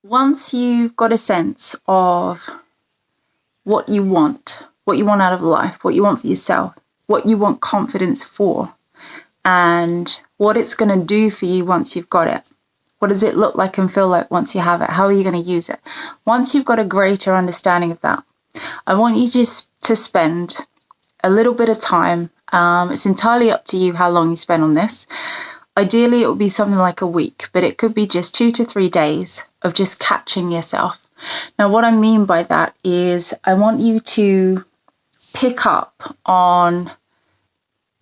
Once you've got a sense of what you want out of life, what you want for yourself, what you want confidence for, and what it's going to do for you once you've got it. What does it look like and feel like once you have it? How are you going to use it? Once you've got a greater understanding of that, I want you just to spend a little bit of time. It's entirely up to you how long you spend on this. Ideally, it would be something like a week, but it could be just 2 to 3 days of just catching yourself. Now, what I mean by that is I want you to pick up on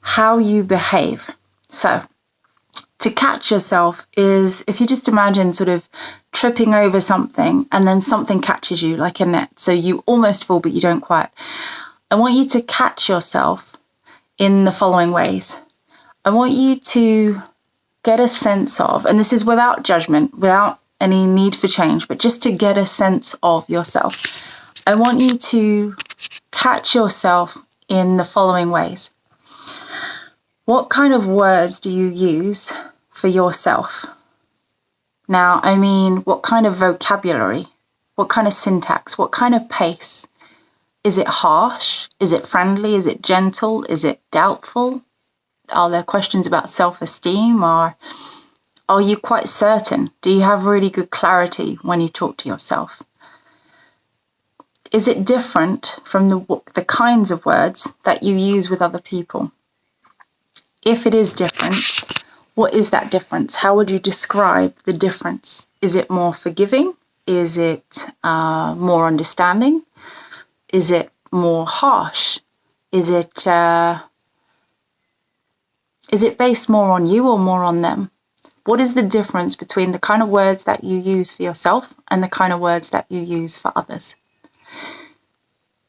how you behave. So, to catch yourself is if you just imagine sort of tripping over something and then something catches you like a net. So you almost fall, but you don't quite. I want you to catch yourself in the following ways. I want you to get a sense of, and this is without judgment, without any need for change, but just to get a sense of yourself. I want you to catch yourself in the following ways. What kind of words do you use for yourself? Now, I mean, what kind of vocabulary? What kind of syntax? What kind of pace? Is it harsh? Is it friendly? Is it gentle? Is it doubtful? Are there questions about self-esteem? Or are you quite certain? Do you have really good clarity when you talk to yourself? Is it different from the kinds of words that you use with other people? If it is different, what is that difference? How would you describe the difference? Is it more forgiving? Is it more understanding? Is it more harsh? Is it based more on you or more on them? What is the difference between the kind of words that you use for yourself and the kind of words that you use for others?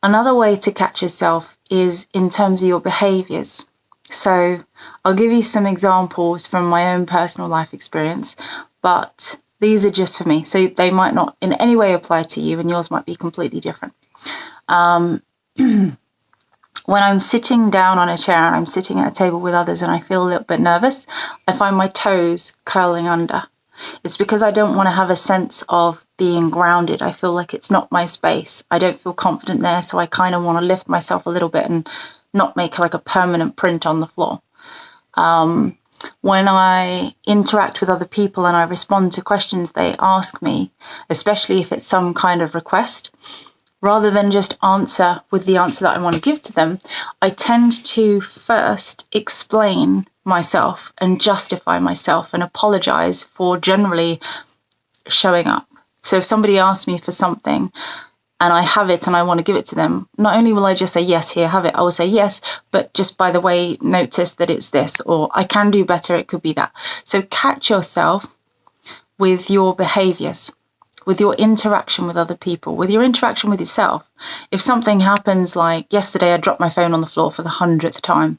Another way to catch yourself is in terms of your behaviours. So I'll give you some examples from my own personal life experience, but these are just for me. So they might not in any way apply to you and yours might be completely different. When I'm sitting down on a chair and I'm sitting at a table with others and I feel a little bit nervous, I find my toes curling under. It's because I don't want to have a sense of being grounded. I feel like it's not my space. I don't feel confident there, so I kind of want to lift myself a little bit and not make like a permanent print on the floor. When I interact with other people and I respond to questions they ask me, especially if it's some kind of request, rather than just answer with the answer that I want to give to them, I tend to first explain myself and justify myself and apologize for generally showing up. So if somebody asks me for something and I have it and I want to give it to them, not only will I just say, yes, here, have it, I will say yes, but just by the way, notice that it's this, or I can do better, it could be that. So catch yourself with your behaviors, with your interaction with other people, with your interaction with yourself. If something happens like yesterday, I dropped my phone on the floor for the 100th time.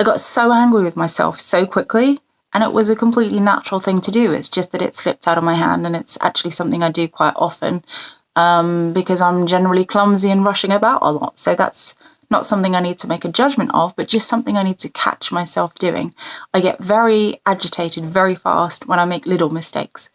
I got so angry with myself so quickly, and it was a completely natural thing to do. It's just that it slipped out of my hand, and it's actually something I do quite often because I'm generally clumsy and rushing about a lot. So that's not something I need to make a judgment of, but just something I need to catch myself doing. I get very agitated very fast when I make little mistakes.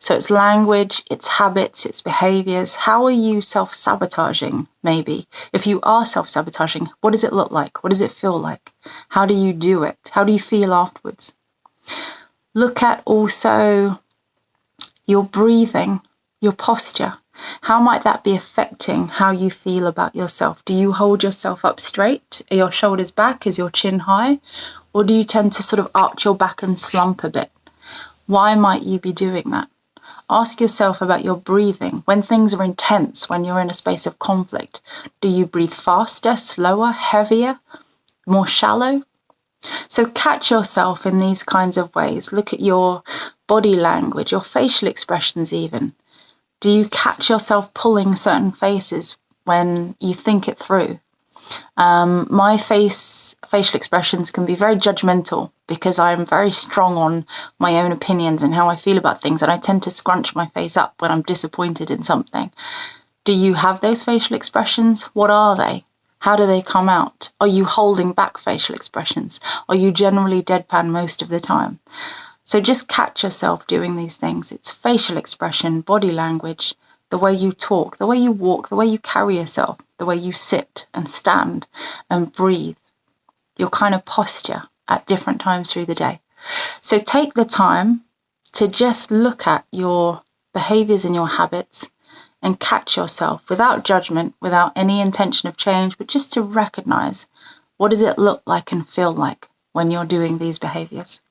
So it's language, it's habits, it's behaviours. How are you self-sabotaging, maybe? If you are self-sabotaging, what does it look like? What does it feel like? How do you do it? How do you feel afterwards? Look at also your breathing, your posture. How might that be affecting how you feel about yourself? Do you hold yourself up straight? Are your shoulders back? Is your chin high? Or do you tend to sort of arch your back and slump a bit? Why might you be doing that? Ask yourself about your breathing. When things are intense, when you're in a space of conflict, do you breathe faster, slower, heavier, more shallow? So catch yourself in these kinds of ways. Look at your body language, your facial expressions even. Do you catch yourself pulling certain faces when you think it through? My facial expressions can be very judgmental because I'm very strong on my own opinions and how I feel about things, and I tend to scrunch my face up when I'm disappointed in something. Do you have those facial expressions? What are they? How do they come out? Are you holding back facial expressions? Are you generally deadpan most of the time? So just catch yourself doing these things. It's facial expression, body language, the way you talk, the way you walk, the way you carry yourself, the way you sit and stand and breathe, your kind of posture at different times through the day. So take the time to just look at your behaviours and your habits and catch yourself without judgment, without any intention of change, but just to recognise, what does it look like and feel like when you're doing these behaviours?